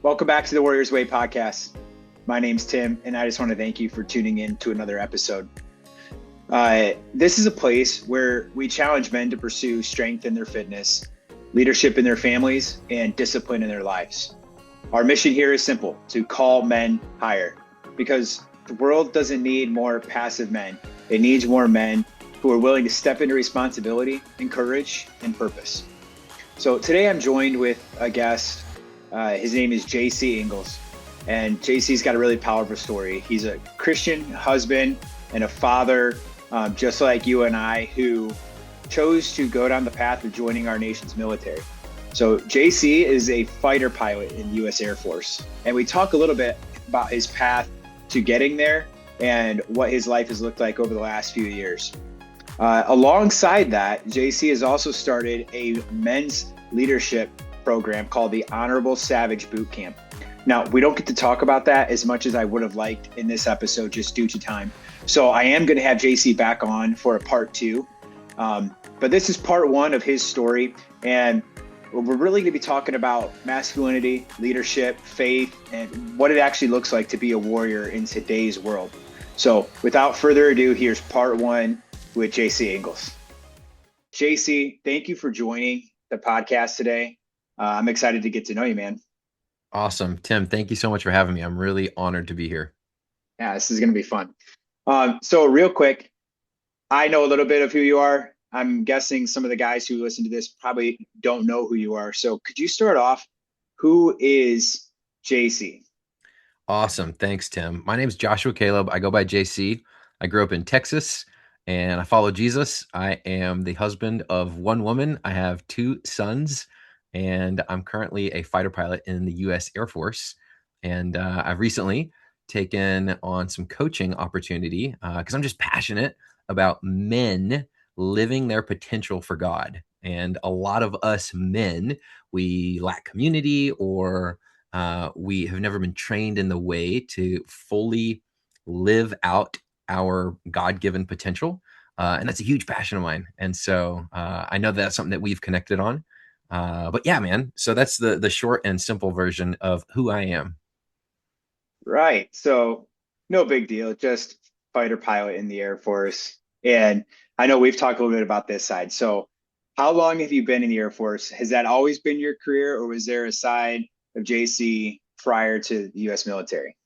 Welcome back to the Warriors Way podcast. My name's Tim, and I just want to thank you for tuning in to another episode. This is a place where we challenge men to pursue strength in their fitness, leadership in their families, and discipline in their lives. Our mission here is simple: to call men higher, because the world doesn't need more passive men. It needs more men who are willing to step into responsibility and courage and purpose. So today I'm joined with a guest. His name is JC Ingels, and JC's got a really powerful story. He's a Christian husband and a father, just like you and I, who chose to go down the path of joining our nation's military. So JC is a fighter pilot in the U.S. Air Force, and we talk a little bit about his path to getting there and what his life has looked like over the last few years. Alongside that, JC has also started a men's leadership program called the Honorable Savage Bootcamp. Now, we don't get to talk about that as much as I would have liked in this episode, just due to time. So I am going to have JC back on for a part 2. But this is part 1 of his story. And we're really going to be talking about masculinity, leadership, faith, and what it actually looks like to be a warrior in today's world. So without further ado, here's part 1 with JC Ingels. JC, thank you for joining the podcast today. I'm excited to get to know you, man. Awesome. Tim, thank you so much for having me. I'm really honored to be here. Yeah, this is going to be fun. So real quick, I know a little bit of who you are. I'm guessing some of the guys who listen to this probably don't know who you are. So could you start off? Who is JC? Awesome. Thanks, Tim. My name is Joshua Caleb. I go by JC. I grew up in Texas and I follow Jesus. I am the husband of one woman. I have 2 sons. And I'm currently a fighter pilot in the U.S. Air Force. And I've recently taken on some coaching opportunity because I'm just passionate about men living their potential for God. And a lot of us men, we lack community, or we have never been trained in the way to fully live out our God-given potential. And that's a huge passion of mine. And so I know that's something that we've connected on. But yeah, man. So that's the short and simple version of who I am. Right. So no big deal, just fighter pilot in the Air Force. And I know we've talked a little bit about this side. So how long have you been in the Air Force? Has that always been your career, or was there a side of JC prior to the U.S. military?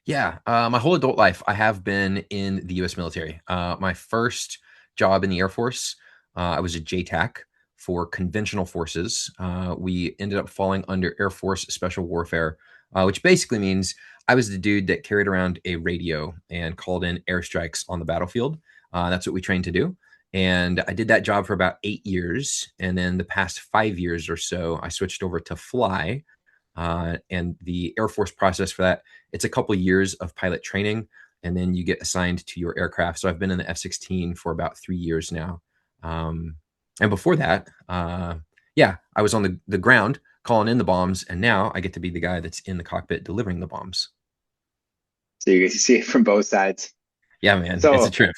Yeah, my whole adult life, I have been in the U.S. military. My first job in the Air Force, I was a JTAC for conventional forces. We ended up falling under Air Force Special Warfare, which basically means I was the dude that carried around a radio and called in airstrikes on the battlefield. That's what we trained to do. And I did that job for about 8 years. And then the past 5 years or so, I switched over to fly. And the Air Force process for that, it's a couple of years of pilot training, and then you get assigned to your aircraft. So I've been in the F-16 for about 3 years now. And before that, I was on the ground calling in the bombs, and now I get to be the guy that's in the cockpit delivering the bombs. So you get to see it from both sides. Yeah, man, it's a So trip.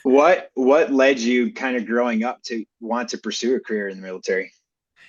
what led you kind of growing up to want to pursue a career in the military?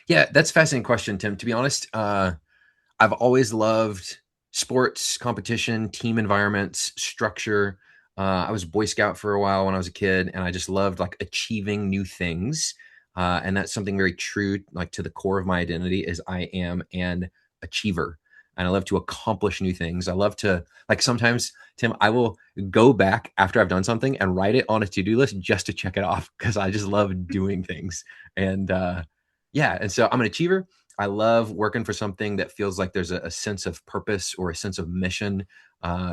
Yeah, that's a fascinating question, Tim. To be honest, I've always loved sports, competition, team environments, structure. I was a Boy Scout for a while when I was a kid, and I just loved like achieving new things. And that's something very true, like to the core of my identity is I am an achiever, and I love to accomplish new things. I love to, like, sometimes, Tim, I will go back after I've done something and write it on a to-do list just to check it off because I just love doing things. And and so I'm an achiever. I love working for something that feels like there's a sense of purpose or a sense of mission,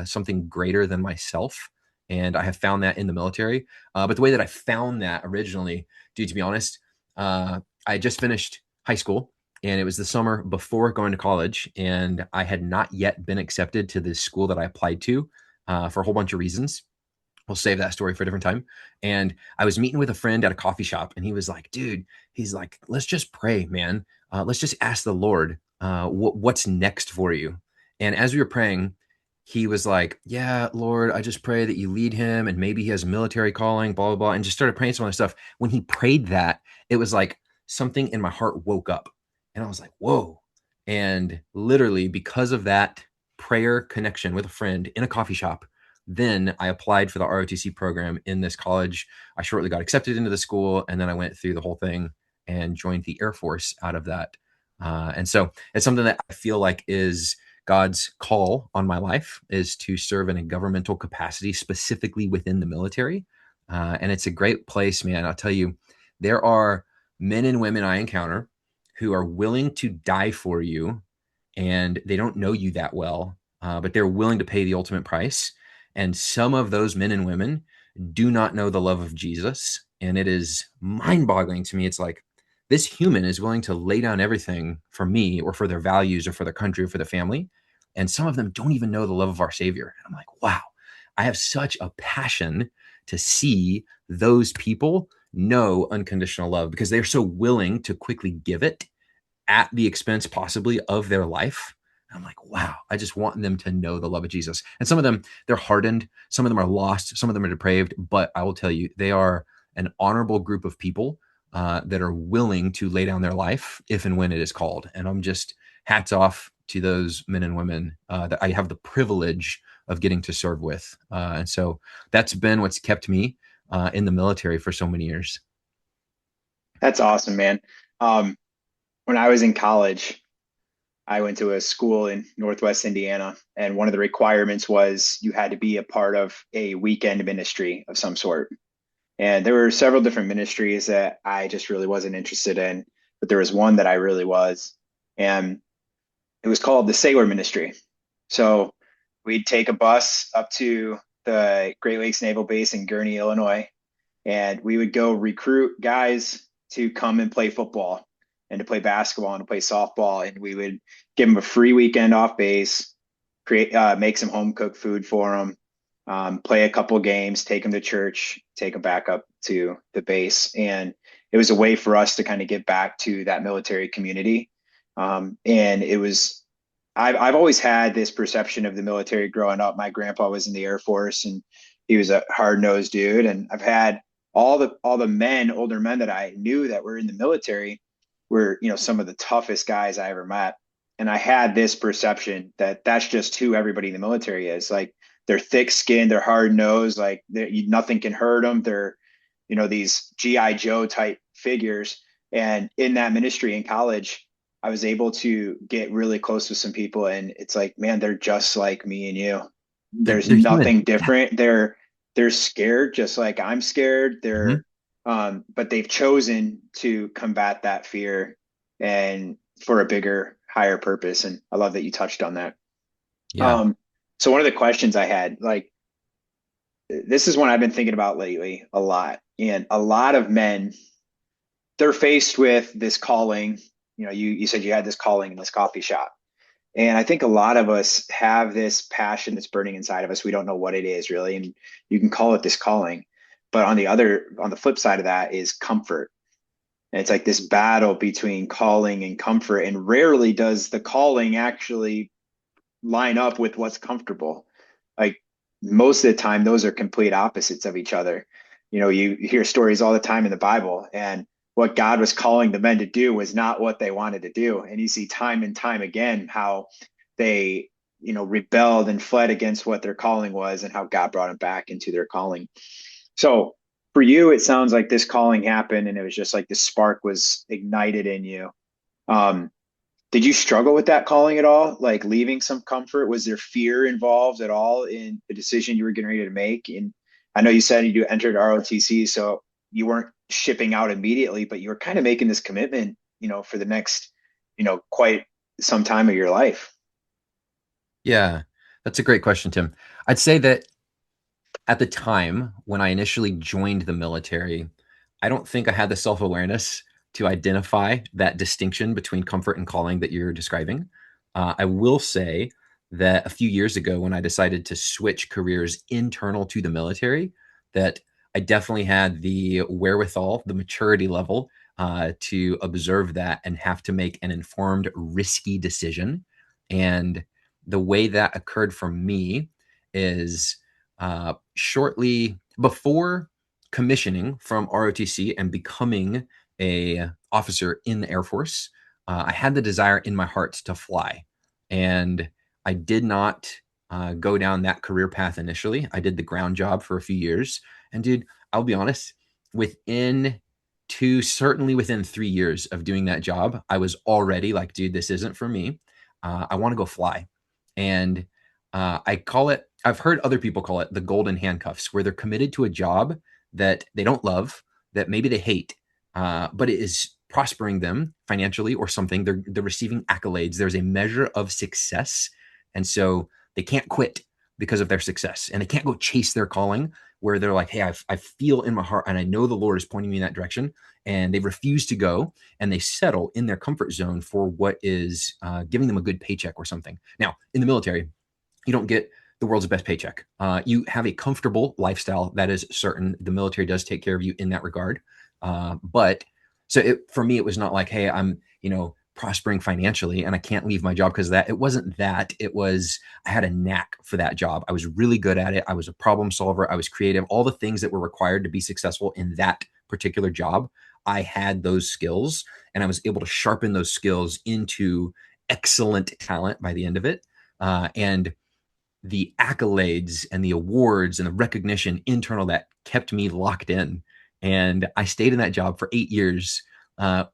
something greater than myself. And I have found that in the military. But the way that I found that originally, dude, to be honest, I just finished high school, and it was the summer before going to college, and I had not yet been accepted to the school that I applied to for a whole bunch of reasons. We'll save that story for a different time. And I was meeting with a friend at a coffee shop, and he was like, dude, he's like, let's just pray, man. Let's just ask the Lord what's next for you. And as we were praying, he was like, yeah, Lord, I just pray that you lead him, and maybe he has a military calling, blah, blah, blah, and just started praying some other stuff. When he prayed that, it was like something in my heart woke up, and I was like, whoa, And literally, because of that prayer connection with a friend in a coffee shop, then I applied for the ROTC program in this college. I shortly got accepted into the school, and then I went through the whole thing and joined the Air Force out of that. And so it's something that I feel like is God's call on my life, is to serve in a governmental capacity, specifically within the military. And it's a great place, man. I'll tell you, there are men and women I encounter who are willing to die for you, and they don't know you that well, but they're willing to pay the ultimate price. And some of those men and women do not know the love of Jesus. And it is mind boggling to me. It's like, this human is willing to lay down everything for me or for their values or for their country or for the family. And some of them don't even know the love of our Savior. And I'm like, wow, I have such a passion to see those people know unconditional love, because they're so willing to quickly give it at the expense possibly of their life. I'm like, wow, I just want them to know the love of Jesus. And some of them, they're hardened. Some of them are lost. Some of them are depraved. But I will tell you, they are an honorable group of people that are willing to lay down their life if and when it is called. And I'm just hats off to those men and women that I have the privilege of getting to serve with. And so that's been what's kept me in the military for so many years. That's awesome, man. Um, when I was in college, I went to a school in Northwest Indiana, and one of the requirements was you had to be a part of a weekend ministry of some sort. And there were several different ministries that I just really wasn't interested in, but there was one that I really was. And it was called the Sailor Ministry. So we'd take a bus up to the Great Lakes Naval Base in Gurnee, Illinois, and we would go recruit guys to come and play football and to play basketball and to play softball. And we would give them a free weekend off base, create, make some home cooked food for them, play a couple games, take them to church, take them back up to the base. And it was a way for us to kind of get back to that military community. And it was, I've always had this perception of the military growing up. My grandpa was in the Air Force, and he was a hard nosed dude. And I've had all the men, older men that I knew that were in the military were, some of the toughest guys I ever met. And I had this perception that that's just who everybody in the military is. Like, they're thick skinned, they're hard nosed, like nothing can hurt them. They're, these GI Joe type figures. And in that ministry in college, I was able to get really close with some people, and it's like, man, they're just like me and you. There's They're human. nothing different. They're scared just like I'm scared. Mhm. But they've chosen to combat that fear and for a bigger, higher purpose. And I love that you touched on that. Yeah. Um, so one of the questions I had, like, this is one I've been thinking about lately a lot. And a lot of men, they're faced with this calling. You said you had this calling in this coffee shop. And I think a lot of us have this passion that's burning inside of us. We don't know what it is really. And you can call it this calling. But on the flip side of that is comfort. And it's like this battle between calling and comfort. And rarely does the calling actually line up with what's comfortable. Like, most of the time, those are complete opposites of each other. You hear stories all the time in the Bible, and what God was calling the men to do was not what they wanted to do. And you see time and time again how they, rebelled and fled against what their calling was, and how God brought them back into their calling. So for you, it sounds like this calling happened, and it was just like the spark was ignited in you. Um, did you struggle with that calling at all? Like, leaving some comfort? Was there fear involved at all in the decision you were getting ready to make? And I know you said you entered ROTC, so you weren't shipping out immediately, but you were kind of making this commitment, for the next, quite some time of your life. Yeah. That's a great question, Tim. I'd say that at the time when I initially joined the military, I don't think I had the self awareness to identify that distinction between comfort and calling that you're describing. I will say that a few years ago, when I decided to switch careers internal to the military, that I definitely had the wherewithal, the maturity level to observe that and have to make an informed, risky decision. And the way that occurred for me is shortly before commissioning from ROTC and becoming a officer in the Air Force. I had the desire in my heart to fly. And I did not go down that career path initially. I did the ground job for a few years. And dude, I'll be honest, certainly within 3 years of doing that job, I was already like, dude, this isn't for me. I want to go fly. And I've heard other people call it the golden handcuffs, where they're committed to a job that they don't love, that maybe they hate, but it is prospering them financially or something. They're receiving accolades. There's a measure of success. And so they can't quit because of their success, and they can't go chase their calling where they're like, hey, I feel in my heart and I know the Lord is pointing me in that direction. And they refuse to go, and they settle in their comfort zone for what is giving them a good paycheck or something. Now, in the military, you don't get the world's best paycheck. You have a comfortable lifestyle. That is certain. The military does take care of you in that regard. But for me, it was not like, hey, I'm, prospering financially and I can't leave my job because of that. It wasn't that. It was, I had a knack for that job. I was really good at it. I was a problem solver. I was creative. All the things that were required to be successful in that particular job, I had those skills, and I was able to sharpen those skills into excellent talent by the end of it. And the accolades and the awards and the recognition internal that kept me locked in. And I stayed in that job for 8 years,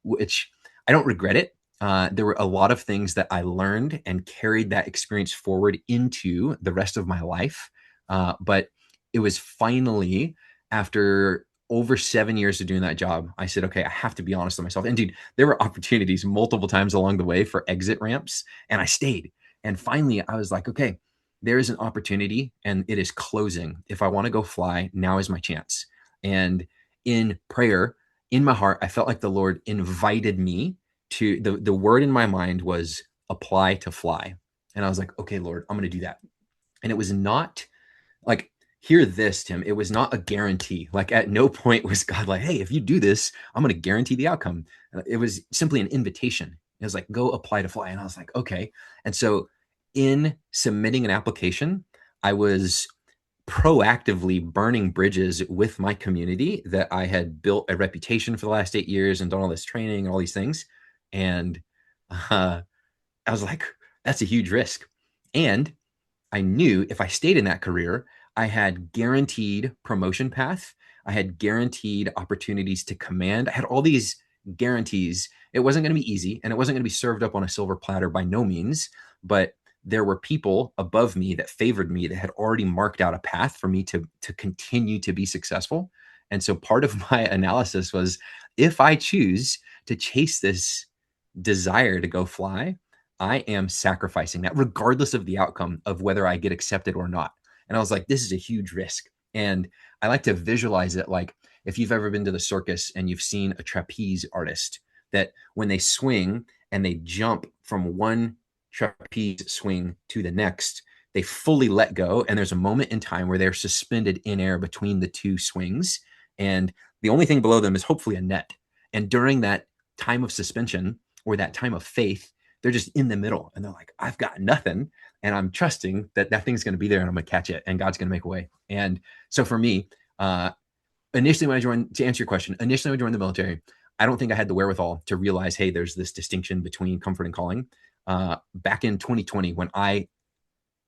which I don't regret it. There were a lot of things that I learned and carried that experience forward into the rest of my life. But it was finally, after over 7 years of doing that job, I said, okay, I have to be honest with myself. And dude, there were opportunities multiple times along the way for exit ramps, and I stayed. And finally, I was like, okay, there is an opportunity and it is closing. If I want to go fly, now is my chance. And in prayer, in my heart, I felt like the Lord invited me to, the word in my mind was apply to fly. And I was like, okay, Lord, I'm going to do that. And it was not like, hear this, Tim, it was not a guarantee. Like at no point was God like, hey, if you do this, I'm going to guarantee the outcome. It was simply an invitation. It was like, go apply to fly. And I was like, okay. And so in submitting an application, I was proactively burning bridges with my community that I had built a reputation for the last 8 years and done all this training and all these things. And I was like, that's a huge risk. And I knew if I stayed in that career, I had guaranteed promotion path. I had guaranteed opportunities to command. I had all these guarantees. It wasn't going to be easy, and it wasn't going to be served up on a silver platter by no means, but there were people above me that favored me that had already marked out a path for me to continue to be successful. And so part of my analysis was, if I choose to chase this desire to go fly, I am sacrificing that regardless of the outcome of whether I get accepted or not. And I was like, this is a huge risk. And I like to visualize it like, if you've ever been to the circus and you've seen a trapeze artist, that when they swing and they jump from one trapeze swing to the next, they fully let go. And there's a moment in time where they're suspended in air between the two swings. And the only thing below them is hopefully a net. And during that time of suspension or that time of faith, they're just in the middle and they're like, I've got nothing. And I'm trusting that that thing's going to be there and I'm going to catch it and God's going to make a way. And so for me, initially when I joined, to answer your question, initially when I joined the military, I don't think I had the wherewithal to realize, hey, there's this distinction between comfort and calling. Back in 2020, when I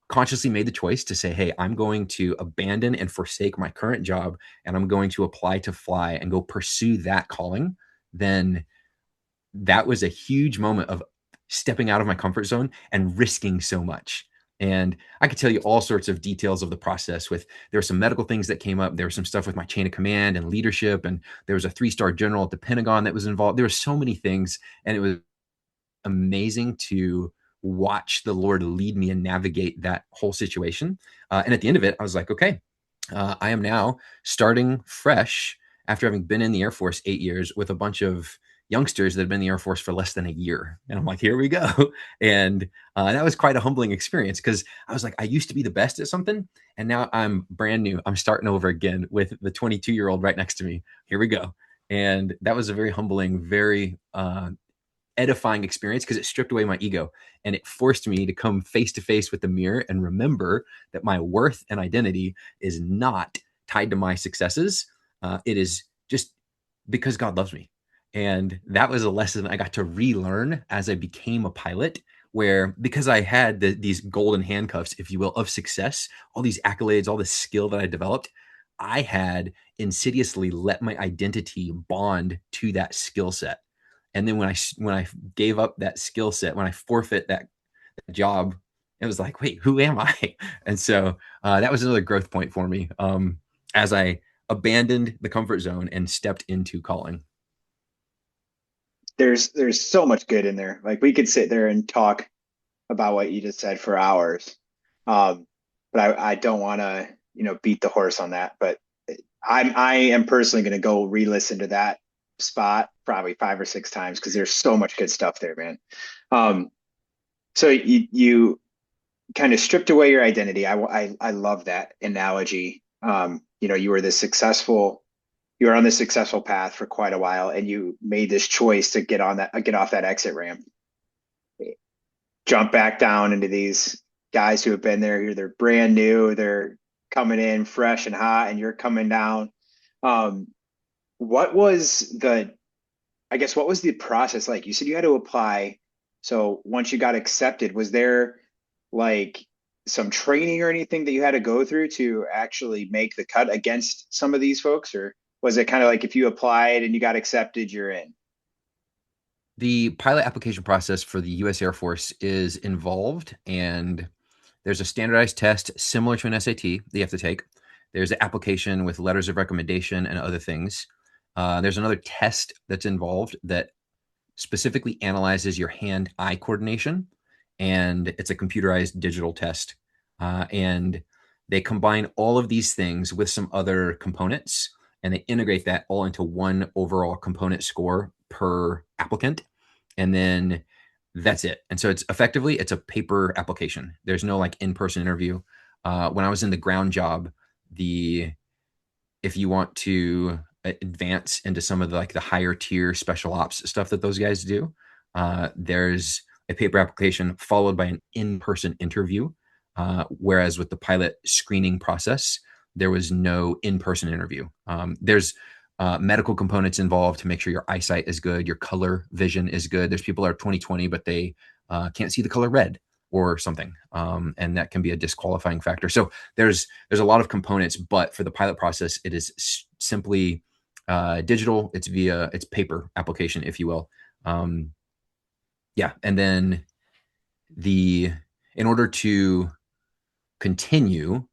consciously made the choice to say, hey, I'm going to abandon and forsake my current job and I'm going to apply to fly and go pursue that calling, then that was a huge moment of stepping out of my comfort zone and risking so much. And I could tell you all sorts of details of the process. There were some medical things that came up. There was some stuff with my chain of command and leadership. And there was a 3-star general at the Pentagon that was involved. There were so many things. And it was amazing to watch the Lord lead me and navigate that whole situation. And at the end of it, I was like, okay, I am now starting fresh after having been in the Air Force 8 years with a bunch of youngsters that have been in the Air Force for less than a year. And I'm like, here we go. And that was quite a humbling experience because I was like, I used to be the best at something. And now I'm brand new. I'm starting over again with the 22-year-old right next to me. Here we go. And that was a very humbling, very edifying experience because it stripped away my ego and it forced me to come face to face with the mirror and remember that my worth and identity is not tied to my successes. It is just because God loves me. And that was a lesson I got to relearn as I became a pilot, where because I had these golden handcuffs, if you will, of success, all these accolades, all this skill that I developed, I had insidiously let my identity bond to that skill set. And then when I gave up that skill set, when I forfeit that job, it was like, wait, who am I? And so that was another growth point for me, as I abandoned the comfort zone and stepped into calling. There's so much good in there. Like we could sit there and talk about what you just said for hours. Um, but I don't want to, beat the horse on that. But I am personally going to go re-listen to that spot probably 5 or 6 times because there's so much good stuff there, man. Um, so you kind of stripped away your identity. I love that analogy. You were you were on this successful path for quite a while, and you made this choice to get off that exit ramp, jump back down into these guys who have been there. They're brand new. They're coming in fresh and hot, and you're coming down. Um, what was what was the process like? You said you had to apply. So once you got accepted, was there like some training or anything that you had to go through to actually make the cut against some of these folks? Or was it kind of like if you applied and you got accepted, you're in? The pilot application process for the US Air Force is involved, and there's a standardized test similar to an SAT that you have to take. There's an application with letters of recommendation and other things. There's another test that's involved that specifically analyzes your hand-eye coordination, and it's a computerized digital test. And they combine all of these things with some other components, and they integrate that all into one overall component score per applicant. And then that's it. And so it's a paper application. There's no like in-person interview. When I was in the ground job, the if you want to advance into some of the higher tier special ops stuff that those guys do, there's a paper application followed by an in-person interview. Whereas with the pilot screening process, there was no in-person interview. There's medical components involved to make sure your eyesight is good, your color vision is good. There's people that are 20/20, but they can't see the color red or something, and that can be a disqualifying factor. So there's a lot of components, but for the pilot process, it is simply digital. It's paper application, if you will. Yeah, and then in order to continue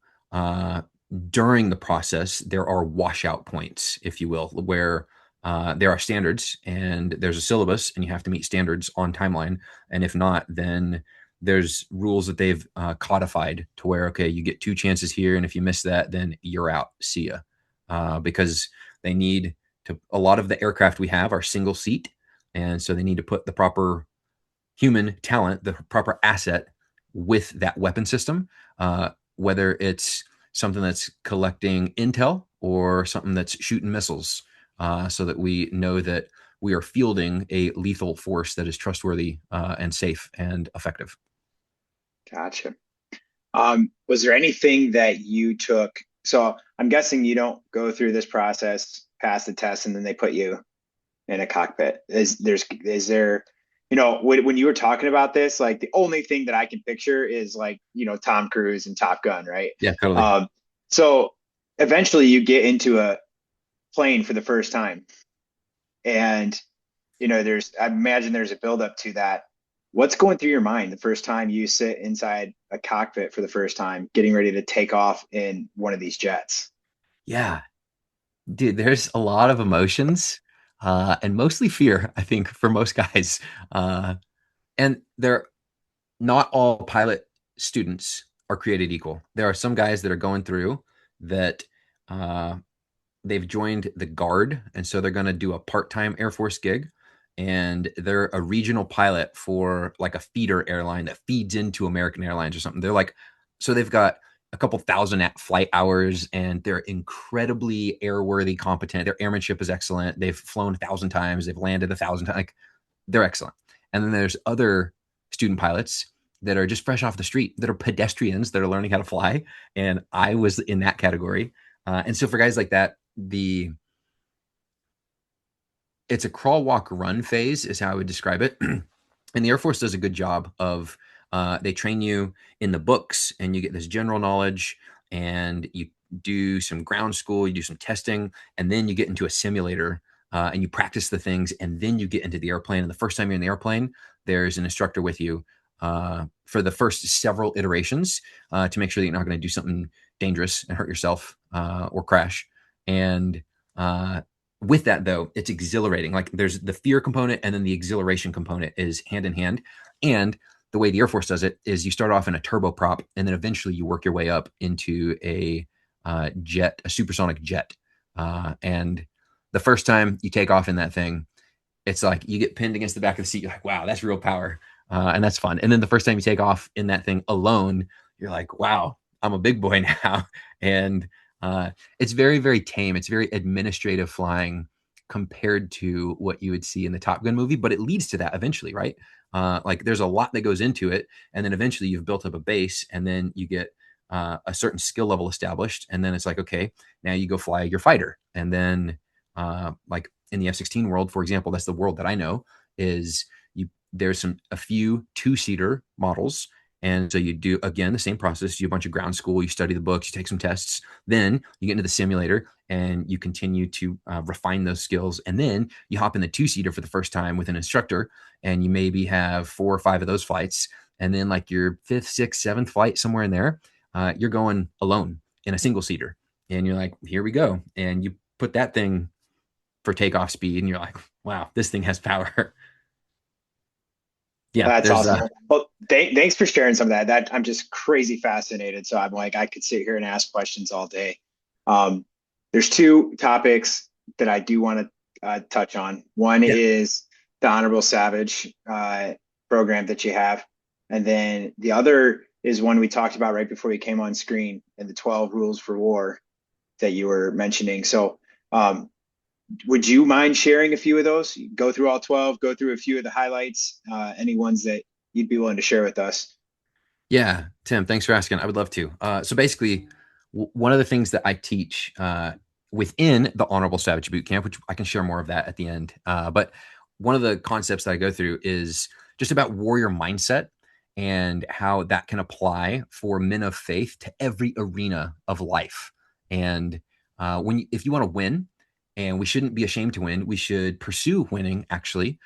during the process, there are washout points, if you will, where there are standards and there's a syllabus and you have to meet standards on timeline. And if not, then there's rules that they've codified to where, okay, you get 2 chances here. And if you miss that, then you're out. See ya. Because they need a lot of the aircraft we have are single seat. And so they need to put the proper human talent, the proper asset with that weapon system, whether it's something that's collecting intel or something that's shooting missiles, so that we know that we are fielding a lethal force that is trustworthy and safe and effective. Gotcha. Was there anything that you took? So I'm guessing you don't go through this process, pass the test, and then they put you in a cockpit. Is there, when you were talking about this, like the only thing that I can picture is like, Tom Cruise and Top Gun, right? Yeah, totally. So eventually you get into a plane for the first time, and I imagine there's a buildup to that. What's going through your mind the first time you sit inside a cockpit for the first time, getting ready to take off in one of these jets? Yeah, dude, there's a lot of emotions, and mostly fear, I think, for most guys. And they're not all pilot students are created equal. There are some guys that are going through that uh, they've joined the Guard, and so they're going to do a part-time Air Force gig, and they're a regional pilot for like a feeder airline that feeds into American Airlines or something. So they've got a couple thousand flight hours, and they're incredibly airworthy, competent. Their airmanship is excellent. They've flown 1,000 times. They've landed 1,000 times. Like, they're excellent. And then there's other student pilots that are just fresh off the street, that are pedestrians that are learning how to fly. And I was in that category. And so for guys like that, it's a crawl, walk, run phase is how I would describe it. And the Air Force does a good job of they train you in the books and you get this general knowledge and you do some ground school, you do some testing, and then you get into a simulator and you practice the things, and then you get into the airplane. And the first time you're in the airplane, there's an instructor with you for the first several iterations to make sure that you're not going to do something dangerous and hurt yourself or crash. And with that, though, it's exhilarating. Like there's the fear component and then the exhilaration component is hand in hand. And the way the Air Force does it is you start off in a turboprop and then eventually you work your way up into a jet, a supersonic jet. And the first time you take off in that thing, it's like you get pinned against the back of the seat. You're like, wow, that's real power. And that's fun. And then the first time you take off in that thing alone, you're like, wow, I'm a big boy now. And it's very, very tame. It's very administrative flying compared to what you would see in the Top Gun movie, but it leads to that eventually, right? Like there's a lot that goes into it. And then eventually you've built up a base and then you get a certain skill level established. And then it's like, okay, now you go fly your fighter. And then like in the F-16 world, for example, that's the world that I know is there's a few two-seater models. And so you do, again, the same process. You do a bunch of ground school, you study the books, you take some tests, then you get into the simulator and you continue to refine those skills. And then you hop in the two-seater for the first time with an instructor, and you maybe have 4 or 5 of those flights. And then like your 5th, 6th, 7th flight, somewhere in there, you're going alone in a single-seater. And you're like, here we go. And you put that thing for takeoff speed, and you're like, wow, this thing has power. Yeah, That's there's awesome. Well, thanks for sharing some of that. That I'm just crazy fascinated. So I'm like, I could sit here and ask questions all day. Um, there's 2 topics that I do want to touch on. One yeah, is the Honorable Savage program that you have, and then the other is one we talked about right before you came on screen, and the 12 rules for war that you were mentioning. So um, would you mind sharing a few of those? Go through all 12, go through a few of the highlights, any ones that you'd be willing to share with us. yeah, Tim, thanks for asking. I would love to. So basically, one of the things that I teach within the Honorable Savage Bootcamp, which I can share more of that at the end, but one of the concepts that I go through is just about warrior mindset and how that can apply for men of faith to every arena of life. And if you want to win, and we shouldn't be ashamed to win, we should pursue winning. Actually,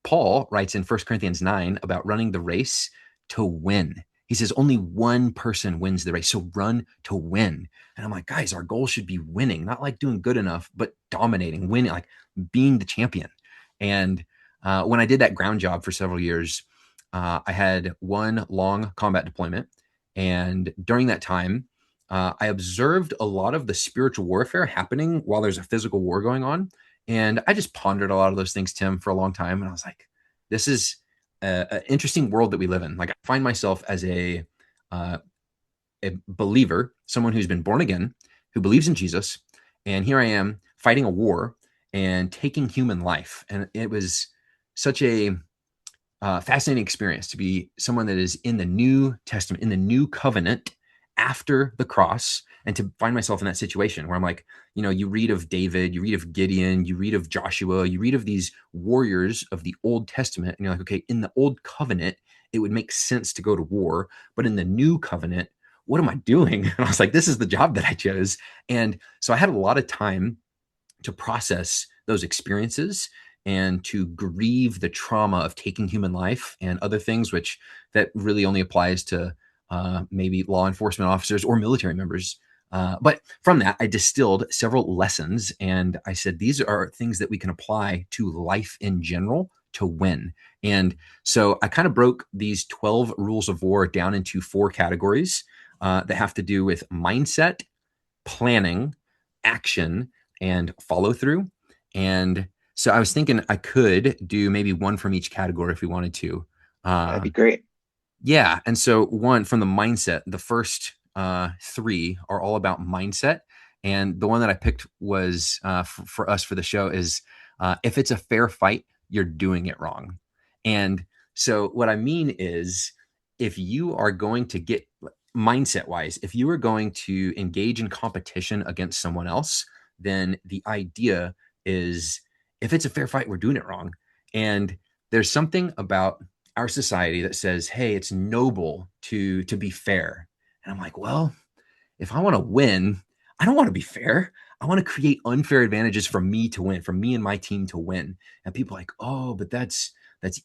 Paul writes in 1 Corinthians 9 about running the race to win. He says only one person wins the race. So run to win. And I'm like, guys, our goal should be winning, not like doing good enough, but dominating, winning, like being the champion. And when I did that ground job for several years, I had one long combat deployment. And during that time, I observed a lot of the spiritual warfare happening while there's a physical war going on. And I just pondered a lot of those things, Tim, for a long time. And I was like, this is an interesting world that we live in. Like I find myself as uh, a believer, someone who's been born again, who believes in Jesus. And here I am fighting a war and taking human life. And it was such a fascinating experience to be someone that is in the New Testament, in the New Covenant after the cross, and to find myself in that situation where I'm like, you read of David, you read of Gideon, you read of Joshua, you read of these warriors of the Old Testament, and you're like, okay, in the Old Covenant, it would make sense to go to war, but in the New Covenant, what am I doing? And I was like, this is the job that I chose. And so I had a lot of time to process those experiences and to grieve the trauma of taking human life and other things, which that really only applies to maybe law enforcement officers or military members. But from that, I distilled several lessons, and I said, these are things that we can apply to life in general to win. And so I kind of broke these 12 rules of war down into 4 categories that have to do with mindset, planning, action, and follow through. And so I was thinking I could do maybe one from each category if we wanted to. That'd Uh, be great. yeah. And so one from the mindset, the first 3 are all about mindset. And the one that I picked was for us for the show is if it's a fair fight, you're doing it wrong. And so what I mean is if you are going to get mindset wise, if you are going to engage in competition against someone else, then the idea is if it's a fair fight, we're doing it wrong. And there's something about our society that says, hey, it's noble to be fair. And I'm like, well, if I want to win, I don't want to be fair. I want to create unfair advantages for me to win, for me and my team to win. And people are like, oh, but that's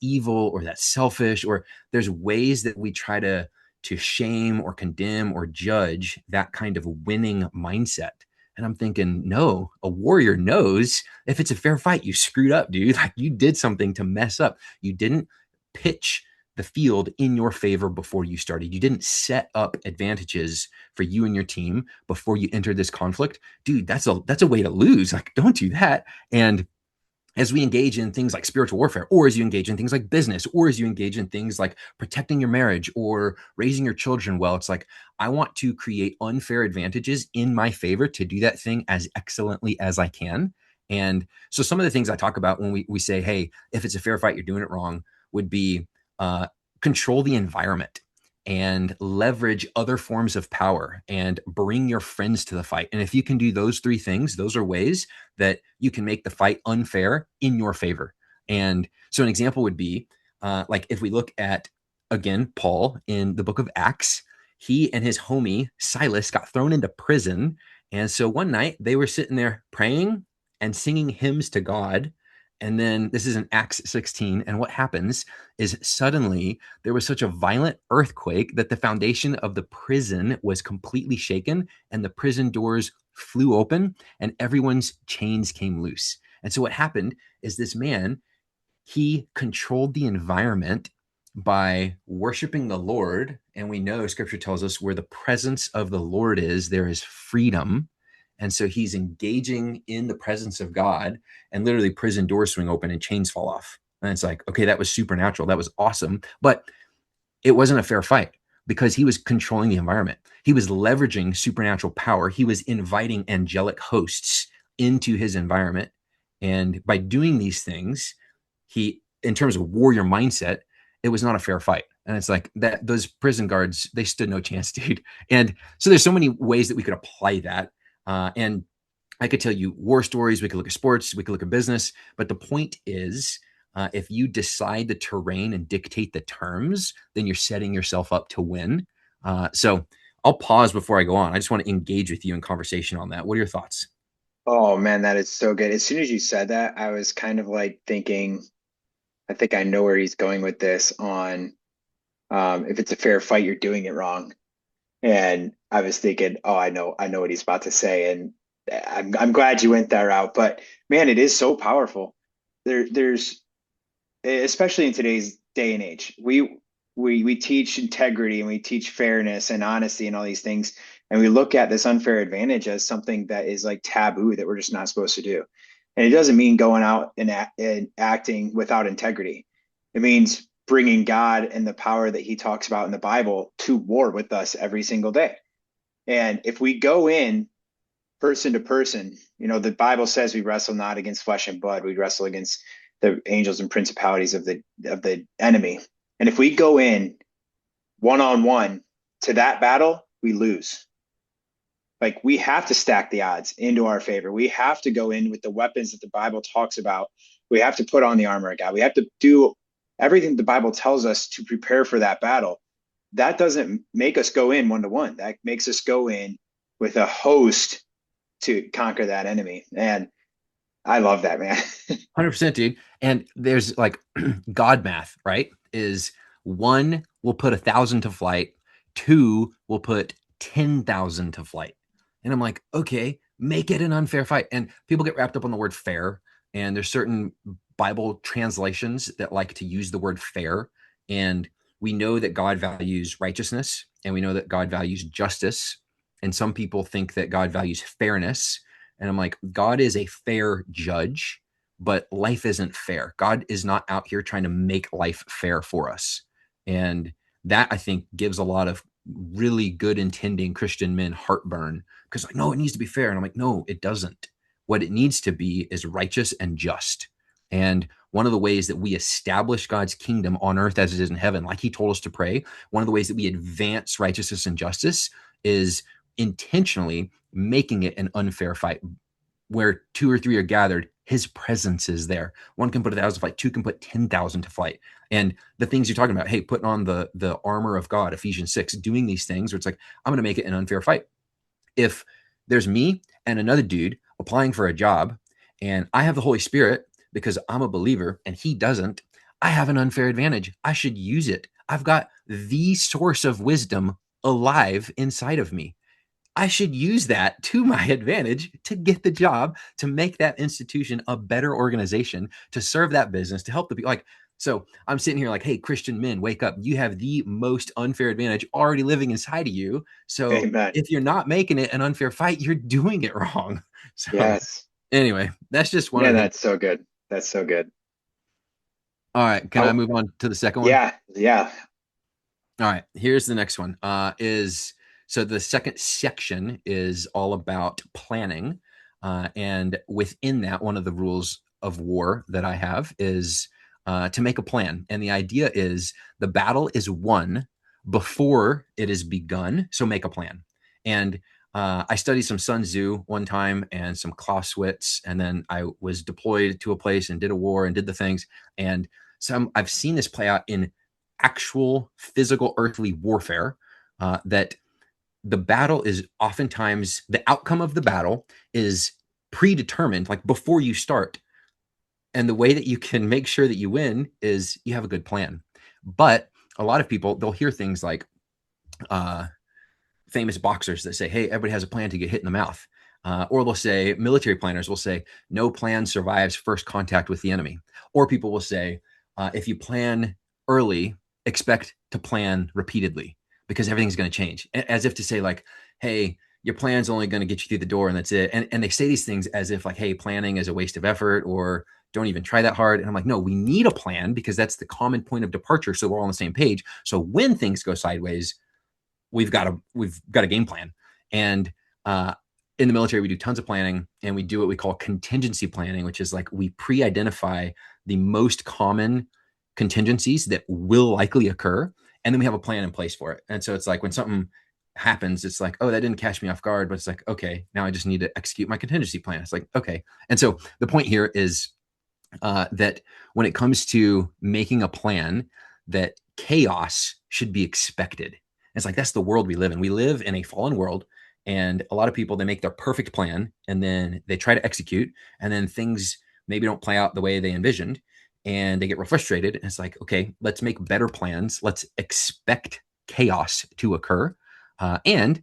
evil, or that's selfish, or there's ways that we try to shame or condemn or judge that kind of winning mindset. And I'm thinking, no, a warrior knows if it's a fair fight, you screwed up, dude. Like, you did something to mess up. You didn't pitch the field in your favor before you started. You didn't set up advantages for you and your team before you entered this conflict. Dude, that's a way to lose. Like, don't do that. And as we engage in things like spiritual warfare, or as you engage in things like business, or as you engage in things like protecting your marriage or raising your children well, it's like, I want to create unfair advantages in my favor to do that thing as excellently as I can. And so some of the things I talk about when we say, hey, if it's a fair fight, you're doing it wrong, would be control the environment and leverage other forms of power and bring your friends to the fight. And if you can do those three things, those are ways that you can make the fight unfair in your favor. And so an example would be like if we look at, again, Paul in the book of Acts, he and his homie Silas got thrown into prison. And so one night they were sitting there praying and singing hymns to God. And then this is in Acts 16. And what happens is suddenly there was such a violent earthquake that the foundation of the prison was completely shaken and the prison doors flew open and everyone's chains came loose. And so what happened is this man, he controlled the environment by worshiping the Lord. And we know scripture tells us where the presence of the Lord is, there is freedom. And so he's engaging in the presence of God, and literally prison doors swing open and chains fall off. And it's like, okay, that was supernatural. That was awesome. But it wasn't a fair fight because he was controlling the environment. He was leveraging supernatural power. He was inviting angelic hosts into his environment. And by doing these things, he, in terms of warrior mindset, it was not a fair fight. And it's like that, those prison guards, they stood no chance, dude. And so there's so many ways that we could apply that. And I could tell you war stories. We could look at sports. We could look at business. But the point is, if you decide the terrain and dictate the terms, then you're setting yourself up to win. So I'll pause before I go on. I just want to engage with you in conversation on that. What are your thoughts? Oh man, that is so good. As soon as you said that, I was kind of like thinking, I think I know where he's going with this on if it's a fair fight, you're doing it wrong. And I was thinking, oh, I know what he's about to say. And I'm glad you went that route. But man, it is so powerful. There's especially in today's day and age, we teach integrity and we teach fairness and honesty and all these things. And we look at this unfair advantage as something that is like taboo that we're just not supposed to do. And it doesn't mean going out and acting without integrity. It means bringing God and the power that he talks about in the Bible to war with us every single day. And if we go in person to person, you know, the Bible says we wrestle not against flesh and blood, we wrestle against the angels and principalities of the enemy. And if we go in one on one to that battle, we lose. Like, we have to stack the odds into our favor. We have to go in with the weapons that the Bible talks about. We have to put on the armor of God. We have to do everything the Bible tells us to prepare for that battle. That doesn't make us go in 1-to-1. That makes us go in with a host to conquer that enemy. And I love that, man. 100%, dude. And there's like God math, right? Is one will put 1,000 to flight, two will put 10,000 to flight. And I'm like, okay, make it an unfair fight. And people get wrapped up on the word fair. And there's certain Bible translations that like to use the word fair. And we know that God values righteousness and we know that God values justice. And some people think that God values fairness. And I'm like, God is a fair judge, but life isn't fair. God is not out here trying to make life fair for us. And that, I think, gives a lot of really good intending Christian men heartburn because, like, no, it needs to be fair. And I'm like, no, it doesn't. What it needs to be is righteous and just. And one of the ways that we establish God's kingdom on earth as it is in heaven, like he told us to pray, one of the ways that we advance righteousness and justice is intentionally making it an unfair fight where two or three are gathered his presence is there. One can put 1,000 to flight, two can put 10,000 to flight. And the things you're talking about, hey, putting on the armor of God, Ephesians 6, doing these things where it's like, I'm going to make it an unfair fight. If there's me and another dude applying for a job and I have the Holy Spirit because I'm a believer and he doesn't, I have an unfair advantage. I should use it. I've got the source of wisdom alive inside of me. I should use that to my advantage to get the job, to make that institution a better organization, to serve that business, to help the people. Like, so I'm sitting here like, hey, Christian men, wake up. You have the most unfair advantage already living inside of you. So Amen. if you're not making it an unfair fight, you're doing it wrong. So Yes. anyway, that's just one of Man, the things. that's so good. That's so good. All right. Can I Oh, move on to the second one? yeah. Yeah. All right, here's the next one. So the second section is all about planning, and within that, one of the rules of war that I have is to make a plan. And the idea is the battle is won before it is begun. So make a plan. And I studied some Sun Tzu one time and some Clausewitz, and then I was deployed to a place and did a war and did the things. And I've seen this play out in actual physical earthly warfare, that the battle is oftentimes the outcome of the battle is predetermined like before you start, and the way that you can make sure that you win is you have a good plan. But a lot of people, they'll hear things like famous boxers that say, hey, everybody has a plan to get hit in the mouth, or they'll say, military planners will say, no plan survives first contact with the enemy. Or people will say, if you plan early, expect to plan repeatedly because everything's going to change. As if to say like, hey, your plan's only going to get you through the door and that's it. And they say these things as if like, hey, planning is a waste of effort or don't even try that hard. And I'm like, no, we need a plan because that's the common point of departure. So we're all on the same page. So when things go sideways, we've got a game plan. And in the military, we do tons of planning and we do what we call contingency planning, which is like we pre-identify the most common contingencies that will likely occur. And then we have a plan in place for it. And so it's like when something happens, it's like, oh, that didn't catch me off guard, but it's like, okay, now I just need to execute my contingency plan. It's like, okay. And so the point here is that when it comes to making a plan, that chaos should be expected. It's like, that's the world we live in. We live in a fallen world. And a lot of people, they make their perfect plan and then they try to execute and then things maybe don't play out the way they envisioned and they get real frustrated. And it's like, okay, let's make better plans. Let's expect chaos to occur. And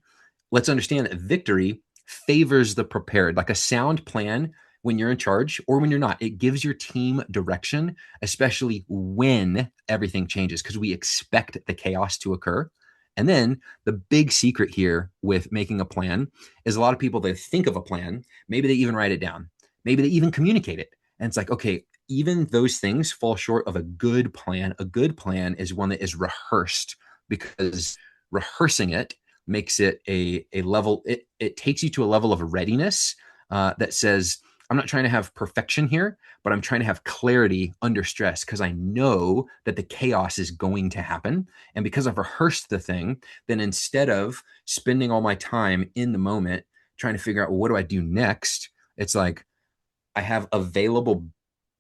let's understand that victory favors the prepared. Like a sound plan when you're in charge or when you're not, it gives your team direction, especially when everything changes, because we expect the chaos to occur. And then the big secret here with making a plan is a lot of people, they think of a plan, maybe they even write it down, maybe they even communicate it. And it's like, okay, even those things fall short of a good plan. A good plan is one that is rehearsed, because rehearsing it makes it a level, it takes you to a level of readiness that says, I'm not trying to have perfection here, but I'm trying to have clarity under stress because I know that the chaos is going to happen. And because I've rehearsed the thing, then instead of spending all my time in the moment trying to figure out, well, what do I do next? It's like I have available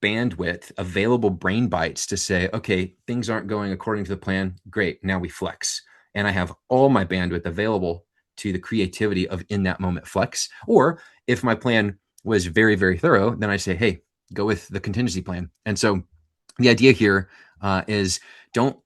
bandwidth, available brain bites to say, okay, things aren't going according to the plan. Great. Now we flex. And I have all my bandwidth available to the creativity of in that moment flex. Or if my plan was very, very thorough, then I say, hey, go with the contingency plan. And so the idea here is don't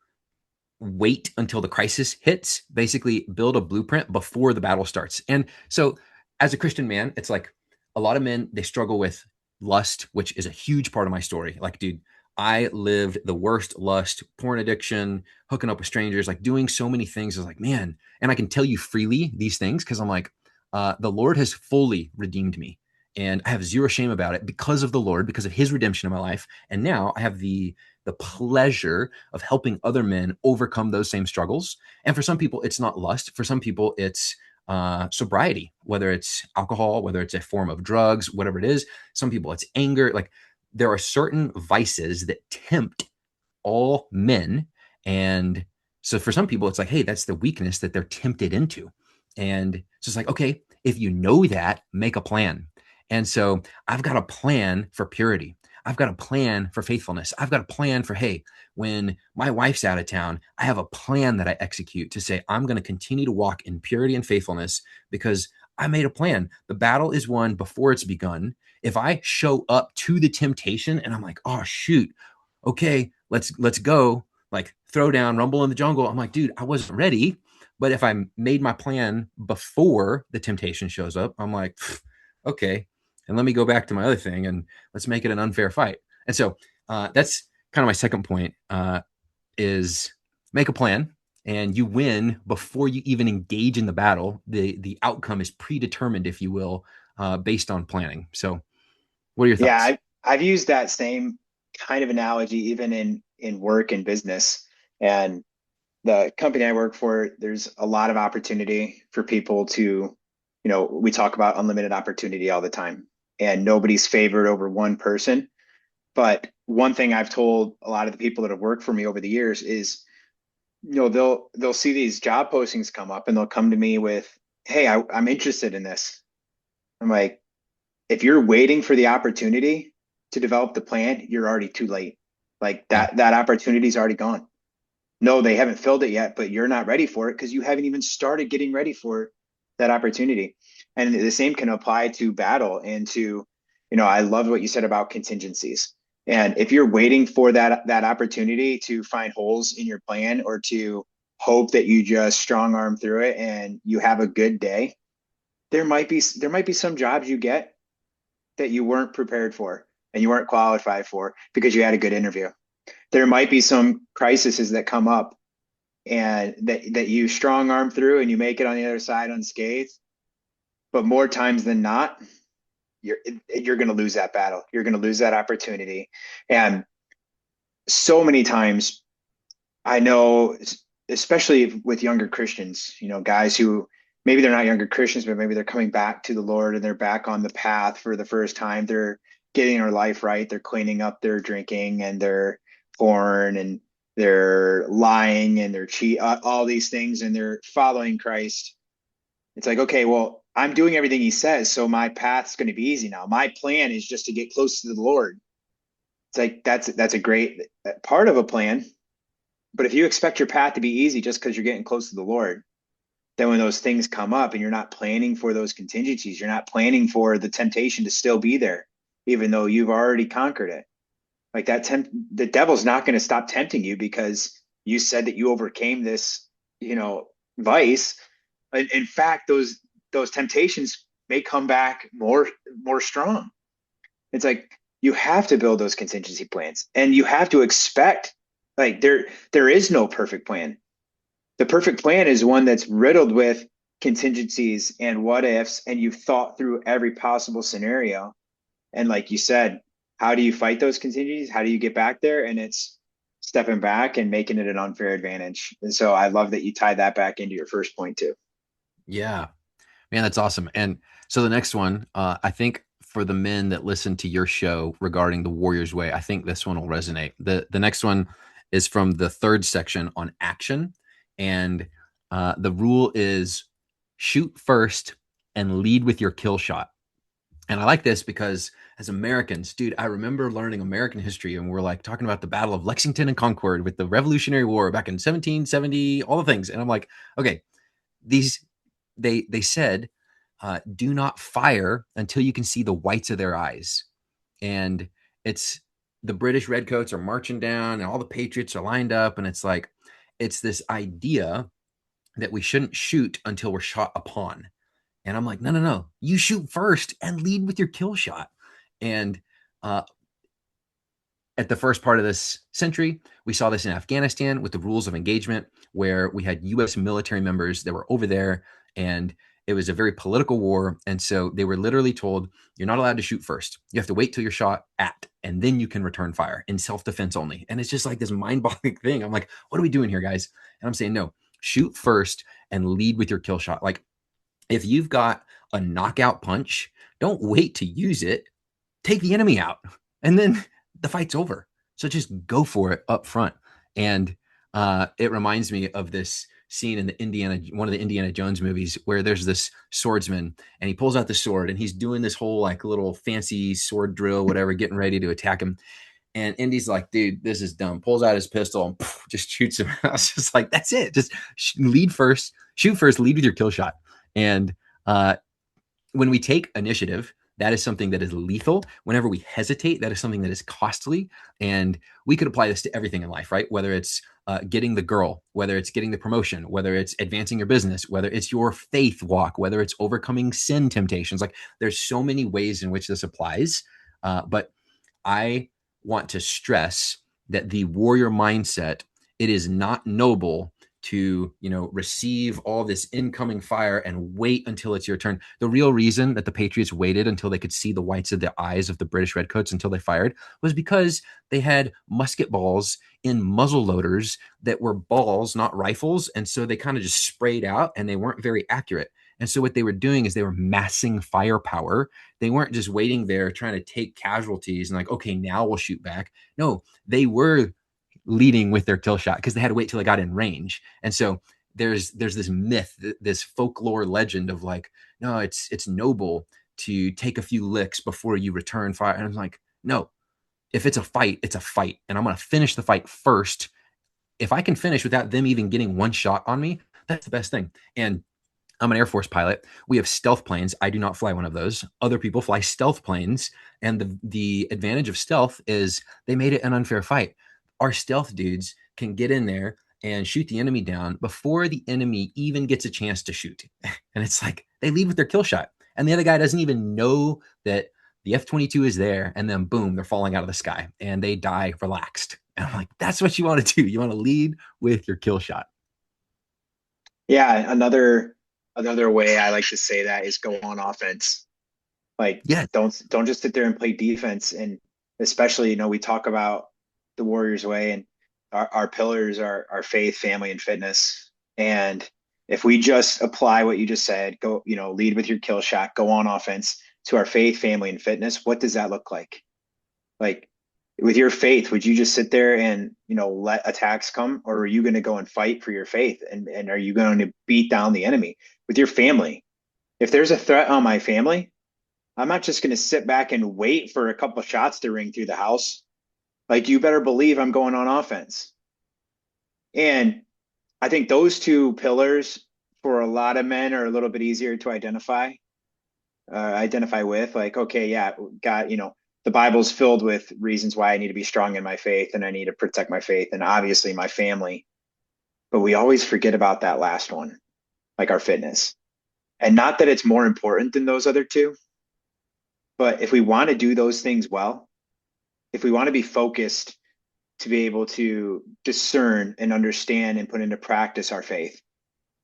wait until the crisis hits. Basically, build a blueprint before the battle starts. And so as a Christian man, it's like a lot of men, they struggle with lust, which is a huge part of my story. Like, dude, I lived the worst lust, porn addiction, hooking up with strangers, like doing so many things. I was like, man, and I can tell you freely these things because I'm like, the Lord has fully redeemed me. And I have zero shame about it because of the Lord, because of his redemption in my life. And now I have the pleasure of helping other men overcome those same struggles. And for some people, it's not lust. For some people, it's sobriety, whether it's alcohol, whether it's a form of drugs, whatever it is. Some people, it's anger. Like there are certain vices that tempt all men. And so for some people, it's like, hey, that's the weakness that they're tempted into. And so it's like, okay, if you know that, make a plan. And so I've got a plan for purity. I've got a plan for faithfulness. I've got a plan for, hey, when my wife's out of town, I have a plan that I execute to say, I'm going to continue to walk in purity and faithfulness because I made a plan. The battle is won before it's begun. If I show up to the temptation and I'm like, oh, shoot, okay, let's go, like throw down, rumble in the jungle. I'm like, dude, I wasn't ready. But if I made my plan before the temptation shows up, I'm like, okay, and let me go back to my other thing and let's make it an unfair fight. And so that's kind of my second point is make a plan and you win before you even engage in the battle. The outcome is predetermined, if you will, based on planning. So what are your Yeah, thoughts? I've used that same kind of analogy even in work and business. And the company I work for, there's a lot of opportunity for people to, we talk about unlimited opportunity all the time, and nobody's favored over one person. But one thing I've told a lot of the people that have worked for me over the years is, they'll see these job postings come up and they'll come to me with, "Hey, I'm interested in this." I'm like, if you're waiting for the opportunity to develop the plan, you're already too late. Like Yeah. that opportunity's already gone. No, they haven't filled it yet, but you're not ready for it because you haven't even started getting ready for that opportunity. And the same can apply to battle and to, I love what you said about contingencies. And if you're waiting for that opportunity to find holes in your plan or to hope that you just strong arm through it and you have a good day, there might be some jobs you get that you weren't prepared for and you weren't qualified for because you had a good interview. There might be some crises that come up and that you strong arm through and you make it on the other side unscathed. But more times than not, you're going to lose that battle. You're going to lose that opportunity. And so many times, I know, especially with younger Christians, guys who maybe they're not younger Christians, but maybe they're coming back to the Lord and they're back on the path for the first time. They're getting their life right. They're cleaning up their drinking and their porn and they're lying and they're cheat, all these things, and they're following Christ. It's like, okay, well, I'm doing everything he says, so my path's going to be easy now. My plan is just to get close to the Lord. It's like that's a great part of a plan, but if you expect your path to be easy just because you're getting close to the Lord, then when those things come up and you're not planning for those contingencies, you're not planning for the temptation to still be there, even though you've already conquered it. Like the devil's not going to stop tempting you because you said that you overcame this, vice. In fact, those temptations may come back more strong. It's like you have to build those contingency plans and you have to expect, like there is no perfect plan. The perfect plan is one that's riddled with contingencies and what ifs, and you've thought through every possible scenario. And like you said, how do you fight those contingencies? How do you get back there? And it's stepping back and making it an unfair advantage. And so I love that you tied that back into your first point too. Yeah. Man, that's awesome. And so the next one, I think for the men that listen to your show regarding the Warrior's Way, I think this one will resonate. The next one is from the third section on action. And the rule is shoot first and lead with your kill shot. And I like this because as Americans, dude, I remember learning American history and we're like talking about the Battle of Lexington and Concord with the Revolutionary War back in 1770, all the things. And I'm like, okay, these they said, do not fire until you can see the whites of their eyes. And it's the British redcoats are marching down and all the patriots are lined up. And it's like, it's this idea that we shouldn't shoot until we're shot upon. And I'm like, no, no, no. You shoot first and lead with your kill shot. And uh, at the first part of this century, we saw this in Afghanistan with the rules of engagement, where we had US military members that were over there, and it was a very political war. And so they were literally told, you're not allowed to shoot first. You have to wait till you're shot at, and then you can return fire in self defense only. And it's just like this mind boggling thing. I'm like, what are we doing here, guys? And I'm saying, no, shoot first and lead with your kill shot. Like, if you've got a knockout punch, don't wait to use it. Take the enemy out, and then the fight's over. So just go for it up front. And it reminds me of this scene in one of the Indiana Jones movies where there's this swordsman and he pulls out the sword and he's doing this whole like little fancy sword drill, whatever, getting ready to attack him. And Indy's like, dude, this is dumb. Pulls out his pistol and just shoots him. I was just like, that's it. Just lead first, shoot first, lead with your kill shot. And when we take initiative, that is something that is lethal. Whenever we hesitate, that is something that is costly. And we could apply this to everything in life, right? Whether it's getting the girl, whether it's getting the promotion, whether it's advancing your business, whether it's your faith walk, whether it's overcoming sin temptations. Like there's so many ways in which this applies. But I want to stress that the warrior mindset, it is not noble to, receive all this incoming fire and wait until it's your turn. The real reason that the Patriots waited until they could see the whites of the eyes of the British Redcoats until they fired was because they had musket balls in muzzle loaders that were balls, not rifles. And so they kind of just sprayed out and they weren't very accurate. And so what they were doing is they were massing firepower. They weren't just waiting there trying to take casualties and like, okay, now we'll shoot back. No, they were leading with their kill shot because they had to wait till they got in range. And so there's this myth, this folklore legend of like, no, it's noble to take a few licks before you return fire. And I'm like, no, if it's a fight, it's a fight. And I'm going to finish the fight first. If I can finish without them even getting one shot on me, that's the best thing. And I'm an Air Force pilot. We have stealth planes. I do not fly one of those. Other people fly stealth planes. And the advantage of stealth is they made it an unfair fight. Our stealth dudes can get in there and shoot the enemy down before the enemy even gets a chance to shoot. And it's like they lead with their kill shot. And the other guy doesn't even know that the F-22 is there. And then boom, they're falling out of the sky and they die relaxed. And I'm like, that's what you want to do. You want to lead with your kill shot. Yeah, another way I like to say that is go on offense. Like Yes. don't just sit there and play defense. And especially, we talk about the Warriors way, and our pillars are faith, family, and fitness. And if we just apply what you just said, go, lead with your kill shot, go on offense to our faith, family, and fitness, what does that look like? Like with your faith, would you just sit there and, let attacks come, or are you going to go and fight for your faith? And are you going to beat down the enemy? With your family, if there's a threat on my family, I'm not just going to sit back and wait for a couple of shots to ring through the house. Like, you better believe I'm going on offense. And I think those two pillars for a lot of men are a little bit easier to identify with. Like, okay, yeah, God, the Bible's filled with reasons why I need to be strong in my faith and I need to protect my faith and obviously my family. But we always forget about that last one, like our fitness. And not that it's more important than those other two, but if we want to do those things well, if we want to be focused to be able to discern and understand and put into practice our faith,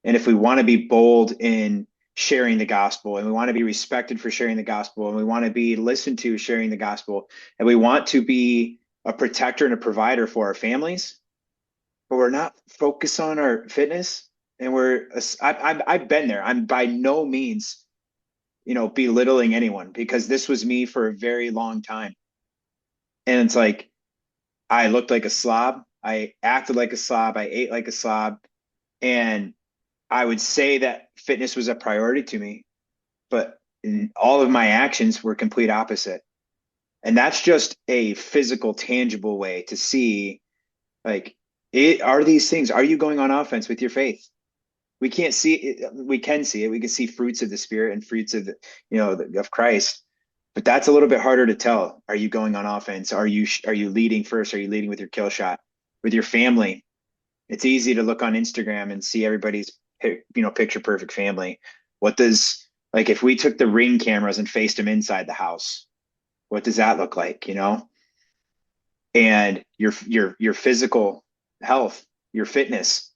and if we want to be bold in sharing the gospel, and we want to be respected for sharing the gospel, and we want to be listened to sharing the gospel, and we want to be a protector and a provider for our families, but we're not focused on our fitness, and I've been there. I'm by no means, belittling anyone, because this was me for a very long time. And it's like, I looked like a slob. I acted like a slob. I ate like a slob. And I would say that fitness was a priority to me, but all of my actions were complete opposite. And that's just a physical, tangible way to see, like, are these things, are you going on offense with your faith? We can't see it. We can see it. We can see fruits of the Spirit and fruits of of Christ. But that's a little bit harder to tell. Are you going on offense? Are you leading first? Are you leading with your kill shot? With your family, it's easy to look on Instagram and see everybody's picture perfect family. Like if we took the Ring cameras and faced them inside the house, what does that look like? And your physical health, your fitness,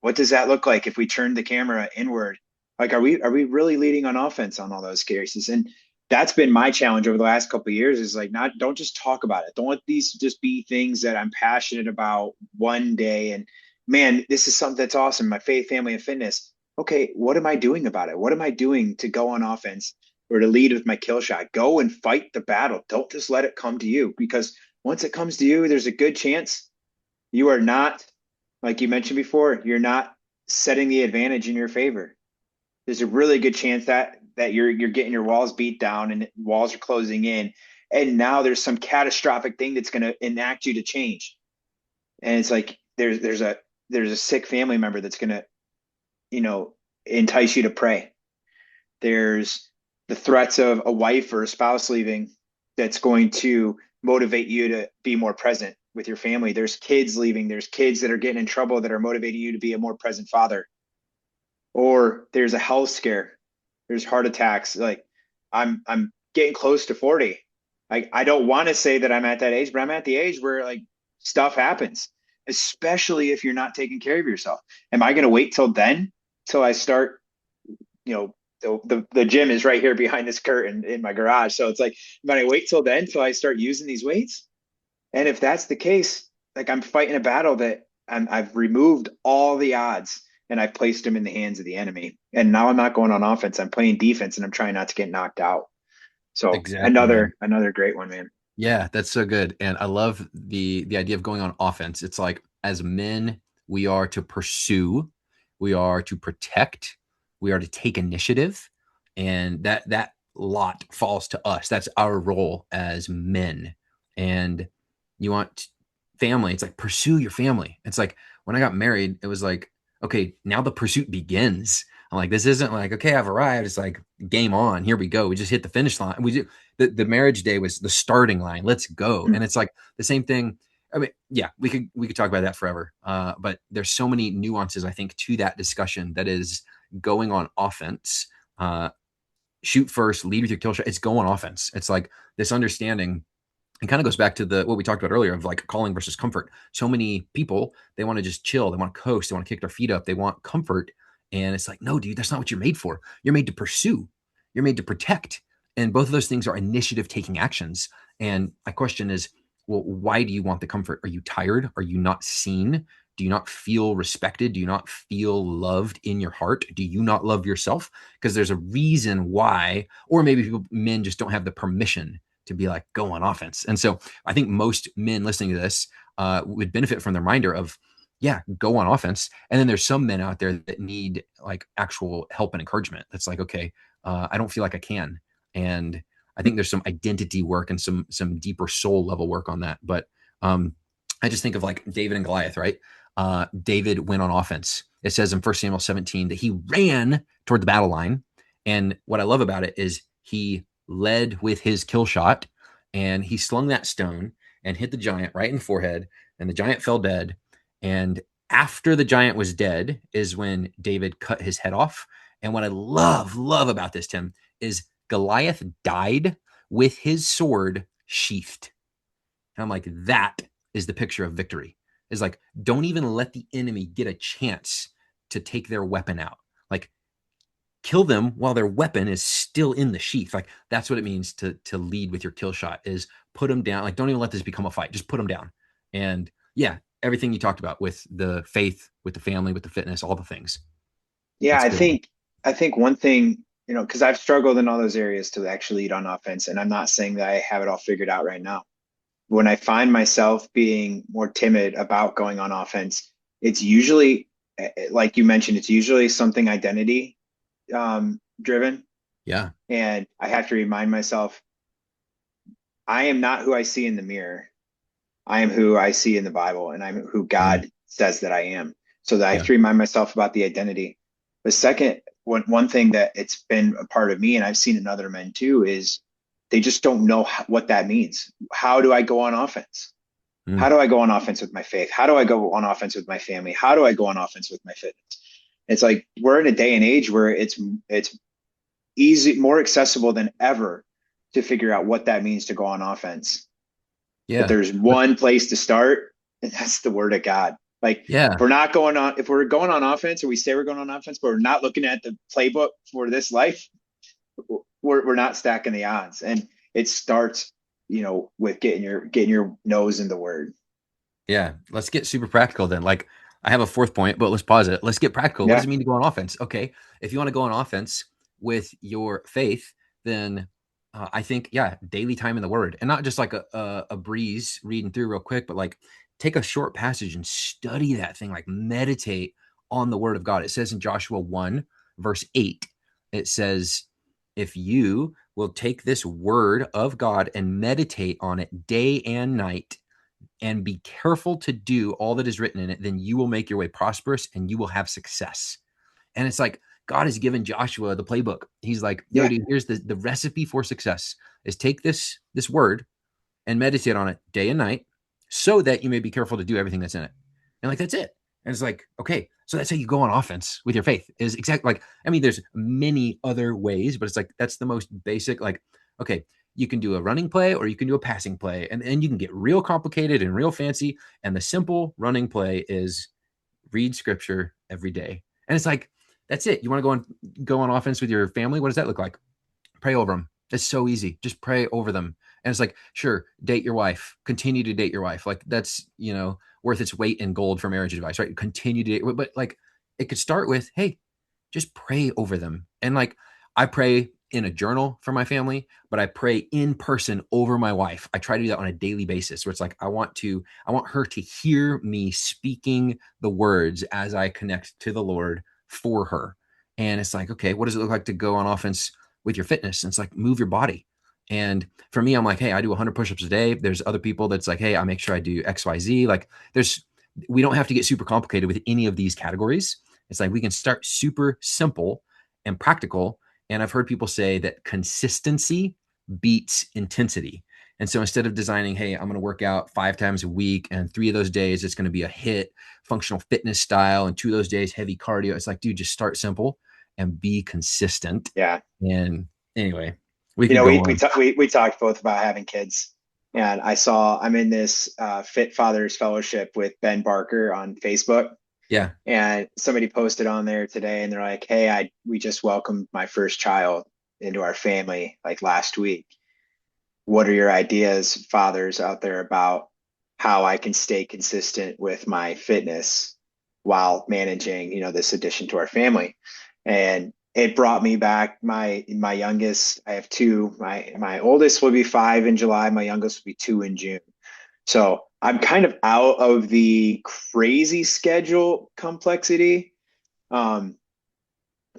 what does that look like if we turn the camera inward? Like, are we really leading on offense on all those cases? And that's been my challenge over the last couple of years, is like, don't just talk about it. Don't let these just be things that I'm passionate about one day. And man, this is something that's awesome. My faith, family, and fitness. Okay, what am I doing about it? What am I doing to go on offense or to lead with my kill shot? Go and fight the battle. Don't just let it come to you, because once it comes to you, there's a good chance you are not, like you mentioned before, you're not setting the advantage in your favor. There's a really good chance that you're getting your walls beat down and walls are closing in, and now there's some catastrophic thing that's going to enact you to change. And it's like there's a sick family member that's going to, you know, entice you to pray. There's the threats of a wife or a spouse leaving that's going to motivate you to be more present with your family. There's kids leaving. There's kids that are getting in trouble that are motivating you to be a more present father. Or there's a health scare. There's heart attacks. Like I'm getting close to 40. I don't want to say that I'm at that age, but I'm at the age where like stuff happens, especially if you're not taking care of yourself. Am I going to wait till then, till I start, you know, the gym is right here behind this curtain in my garage. So it's like, am I wait till then, till I start using these weights? And if that's the case, like I'm fighting a battle that I've removed all the odds and I've placed them in the hands of the enemy. And now I'm not going on offense. I'm playing defense and I'm trying not to get knocked out. So Exactly, man. another great one, man. Yeah, that's so good. And I love the idea of going on offense. It's like as men, we are to pursue, we are to protect, we are to take initiative, and that lot falls to us. That's our role as men. And you want family, it's like pursue your family. It's like when I got married, it was like, okay, now the pursuit begins. I'm like, this isn't like, okay, I've arrived. It's like game on. Here we go. We just hit the finish line. We just the marriage day was the starting line. Let's go. And it's like the same thing. I mean, yeah, we could talk about that forever. But there's so many nuances, I think, to that discussion that is going on offense. Shoot first, lead with your kill shot. It's go on offense. It's like this understanding. It kind of goes back to the what we talked about earlier of like calling versus comfort. So many people, they want to just chill, they want to coast, they want to kick their feet up, they want comfort. And it's like, no, dude, that's not what you're made for. You're made to pursue, you're made to protect. And both of those things are initiative taking actions. And my question is, well, why do you want the comfort? Are you tired? Are you not seen? Do you not feel respected? Do you not feel loved in your heart? Do you not love yourself? Because there's a reason why, or maybe men just don't have the permission to be like, go on offense. And so I think most men listening to this would benefit from the reminder of, yeah, go on offense. And then there's some men out there that need like actual help and encouragement. That's like, okay, I don't feel like I can. And I think there's some identity work and some deeper soul level work on that. But I just think of like David and Goliath, right? David went on offense. It says in 1 Samuel 17 that he ran toward the battle line. And what I love about it is he led with his kill shot and he slung that stone and hit the giant right in the forehead. And the giant fell dead. And after the giant was dead is when David cut his head off. And what I love about this, Tim, is Goliath died with his sword sheathed. And I'm like, that is the picture of victory. Is like, don't even let the enemy get a chance to take their weapon out. Like, kill them while their weapon is still in the sheath. Like, that's what it means to lead with your kill shot, is put them down. Like, don't even let this become a fight. Just put them down. And yeah, everything you talked about with the faith, with the family, with the fitness, all the things. Yeah, That's I good. think I think one thing, you know, because I've struggled in all those areas to actually lead on offense, and I'm not saying that I have it all figured out right now. When I find myself being more timid about going on offense, it's usually, like you mentioned, it's usually something identity driven. Yeah. And I have to remind myself, I am not who I see in the mirror. I am who I see in the Bible, and I'm who Mm, God says that I am. So that I have yeah. to remind myself about the identity. The second, one thing that it's been a part of me, and I've seen in other men too, is they just don't know what that means. How do I go on offense? How Mm, do I go on offense with my faith? How do I go on offense with my family? How do I go on offense with my fitness? It's like we're in a day and age where it's easy, more accessible than ever to figure out what that means to go on offense. But yeah. there's one place to start, and that's the word of God. Like Yeah. if we're going on offense, or we say we're going on offense, but we're not looking at the playbook for this life, we're not stacking the odds. And it starts, you know, with getting your nose in the word. Yeah. Let's get super practical then. Like, I have a fourth point, but let's pause it. Let's get practical. What does Yeah. it mean to go on offense? Okay. If you want to go on offense with your faith, then I think, yeah, daily time in the word, and not just like a breeze reading through real quick, but like take a short passage and study that thing, like meditate on the word of God. It says in Joshua 1, verse 8, it says, if you will take this word of God and meditate on it day and night and be careful to do all that is written in it, then you will make your way prosperous and you will have success. And it's like God has given Joshua the playbook. He's like, yo, Yeah. dude, here's the recipe for success is take this word and meditate on it day and night so that you may be careful to do everything that's in it. And like, that's it. And it's like, okay, so that's how you go on offense with your faith is exactly like, I mean, there's many other ways, but it's like, that's the most basic, like, okay, you can do a running play or you can do a passing play. And you can get real complicated and real fancy. And the simple running play is read scripture every day. And it's like, that's it. You want to go on offense with your family? What does that look like? Pray over them. It's so easy. Just pray over them. And it's like, sure, date your wife. Continue to date your wife. Like that's, worth its weight in gold for marriage advice, right? Continue to date. But like it could start with, hey, just pray over them. And like I pray in a journal for my family, but I pray in person over my wife. I try to do that on a daily basis where it's like I want her to hear me speaking the words as I connect to the Lord for her. And it's like, okay, what does it look like to go on offense with your fitness? And it's like move your body. And for me, I'm like, hey, I do 100 push-ups a day. There's other people that's like, hey, I make sure I do XYZ. Like we don't have to get super complicated with any of these categories. It's like we can start super simple and practical. And I've heard people say that consistency beats intensity. And so instead of designing, hey, I'm going to work out 5 times a week and 3 of those days, it's going to be a HIIT functional fitness style and 2 of those days, heavy cardio. It's like, dude, just start simple and be consistent. Yeah. And anyway, we could go on. We talked both about having kids, and I'm in this Fit Fathers Fellowship with Ben Barker on Facebook. Yeah. And somebody posted on there today and they're like, hey, we just welcomed my first child into our family like last week. What are your ideas, fathers out there, about how I can stay consistent with my fitness while managing, this addition to our family? And it brought me back my youngest. I have 2. My oldest will be 5 in July. My youngest will be 2 in June. So I'm kind of out of the crazy schedule complexity. But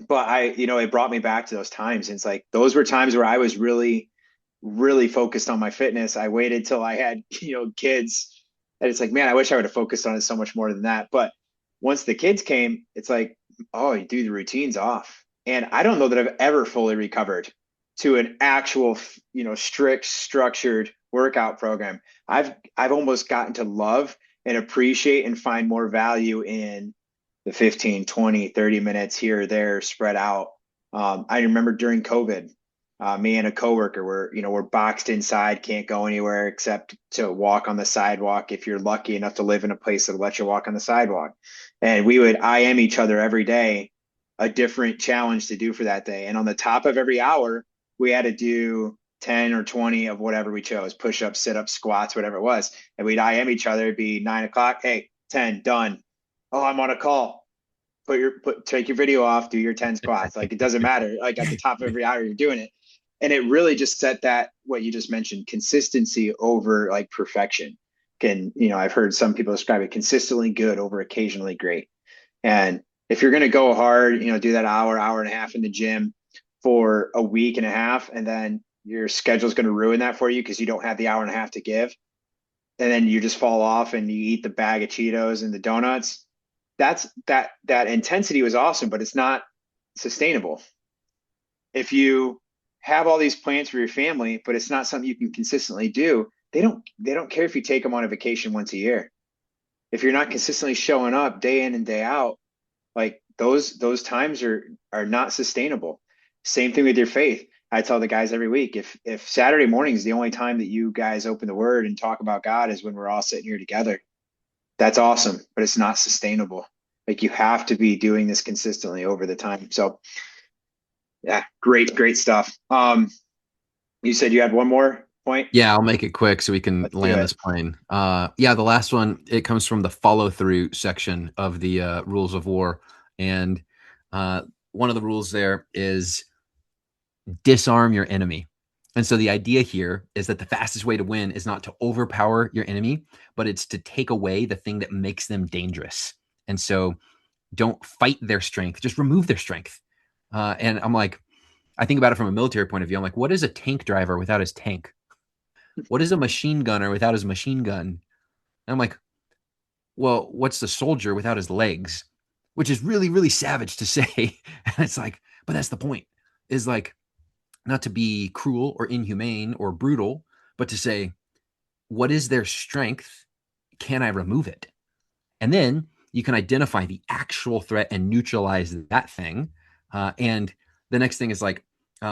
it brought me back to those times. And it's like, those were times where I was really, really focused on my fitness. I waited till I had, kids. And it's like, man, I wish I would have focused on it so much more than that. But once the kids came, it's like, oh, dude, the routine's off. And I don't know that I've ever fully recovered to an actual, strict, structured workout program. I've almost gotten to love and appreciate and find more value in the 15, 20, 30 minutes here or there spread out. I remember during COVID, me and a coworker we're boxed inside, can't go anywhere except to walk on the sidewalk if you're lucky enough to live in a place that will let you walk on the sidewalk. And we would IM each other every day, a different challenge to do for that day. And on the top of every hour, we had to do 10 or 20 of whatever we chose, push-ups, sit-ups, squats, whatever it was. And we'd IM each other. It'd be 9 o'clock. Hey, 10, done. Oh, I'm on a call. Take your video off, do your 10 squats. Like, it doesn't matter. Like, at the top of every hour, you're doing it. And it really just set that, what you just mentioned, consistency over like perfection. I've heard some people describe it consistently good over occasionally great. And if you're going to go hard, do that hour and a half in the gym for a week and a half, and then your schedule's going to ruin that for you because you don't have the hour and a half to give. And then you just fall off and you eat the bag of Cheetos and the donuts. That intensity was awesome, but it's not sustainable. If you have all these plans for your family, but it's not something you can consistently do, they don't care if you take them on a vacation once a year. If you're not consistently showing up day in and day out, like those times are not sustainable. Same thing with your faith. I tell the guys every week, if Saturday morning is the only time that you guys open the word and talk about God is when we're all sitting here together, that's awesome, but it's not sustainable. Like, you have to be doing this consistently over the time. So yeah, great stuff. You said you had one more point? Yeah, I'll make it quick so we can land this plane. The last one, it comes from the follow through section of the rules of war. And one of the rules there is disarm your enemy. And so the idea here is that the fastest way to win is not to overpower your enemy, but it's to take away the thing that makes them dangerous. And so don't fight their strength, just remove their strength. And I'm like, I think about it from a military point of view. I'm like, what is a tank driver without his tank? What is a machine gunner without his machine gun? And I'm like, well, what's the soldier without his legs? Which is really, really savage to say. And it's like, but that's the point, is like, not to be cruel or inhumane or brutal, but to say, what is their strength? Can I remove it? And then you can identify the actual threat and neutralize that thing. And the next thing is like,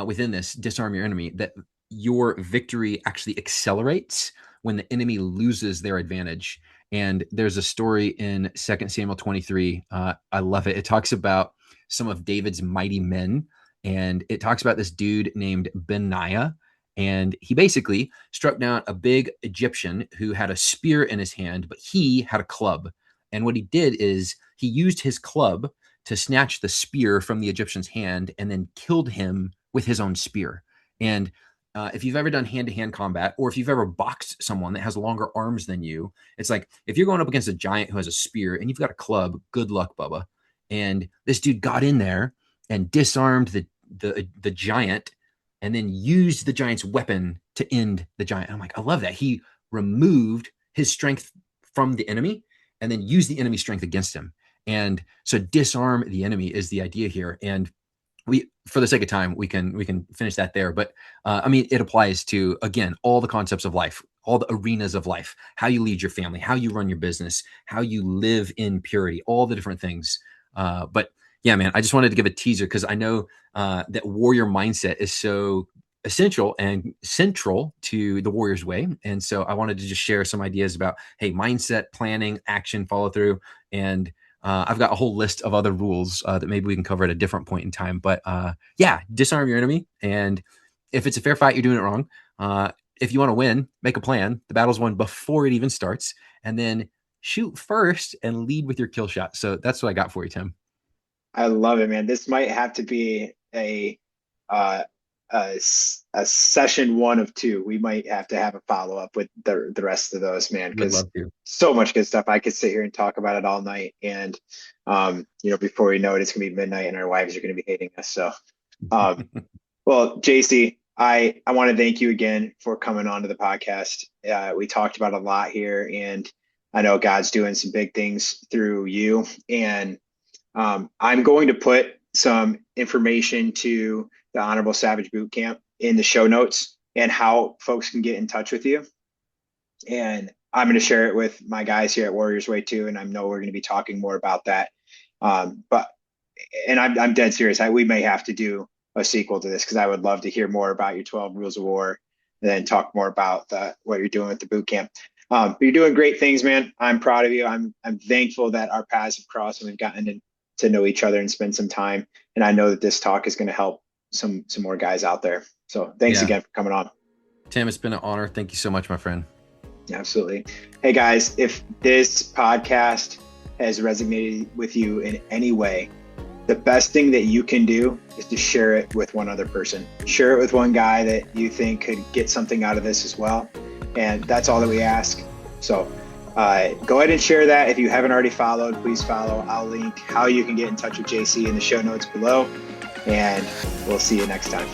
within this, disarm your enemy, that your victory actually accelerates when the enemy loses their advantage. And there's a story in 2 Samuel 23. I love it. It talks about some of David's mighty men. And it talks about this dude named Benaiah. And he basically struck down a big Egyptian who had a spear in his hand, but he had a club. And what he did is he used his club to snatch the spear from the Egyptian's hand and then killed him with his own spear. And if you've ever done hand-to-hand combat, or if you've ever boxed someone that has longer arms than you, it's like, if you're going up against a giant who has a spear and you've got a club, good luck, Bubba. And this dude got in there and disarmed the giant and then used the giant's weapon to end the giant. And I'm like, I love that. He removed his strength from the enemy and then use the enemy's strength against him. And so disarm the enemy is the idea here. And we, for the sake of time, we can finish that there. But I mean, it applies to, again, all the concepts of life, all the arenas of life, how you lead your family, how you run your business, how you live in purity, all the different things. But yeah, man, I just wanted to give a teaser because I know that warrior mindset is so essential and central to the warrior's way. And so I wanted to just share some ideas about, hey, mindset, planning, action, follow through. And I've got a whole list of other rules that maybe we can cover at a different point in time. But yeah, disarm your enemy. And if it's a fair fight, you're doing it wrong. If you want to win, make a plan. The battle's won before it even starts. And then shoot first and lead with your kill shot. So that's what I got for you, Tim. I love it, man. This might have to be a session 1 of 2. We might have to have a follow-up with the rest of those, man, because so much good stuff. I could sit here and talk about it all night, and before we know it, it's gonna be midnight and our wives are gonna be hating us. So well, JC, I want to thank you again for coming on to the podcast. We talked about a lot here, and I know God's doing some big things through you. And I'm going to put some information to the Honorable Savage Bootcamp in the show notes and how folks can get in touch with you. And I'm going to share it with my guys here at Warriors Way too. And I know we're going to be talking more about that. I'm dead serious. We may have to do a sequel to this because I would love to hear more about your 12 rules of war and then talk more about what you're doing with the boot camp. But you're doing great things, man. I'm proud of you. I'm thankful that our paths have crossed and we've gotten to know each other and spend some time. And I know that this talk is going to help some more guys out there. So thanks again for coming on. Tim, it's been an honor. Thank you so much, my friend. Absolutely. Hey guys, if this podcast has resonated with you in any way, the best thing that you can do is to share it with one other person. Share it with one guy that you think could get something out of this as well. And that's all that we ask. So go ahead and share that. If you haven't already followed, please follow. I'll link how you can get in touch with JC in the show notes below. And we'll see you next time.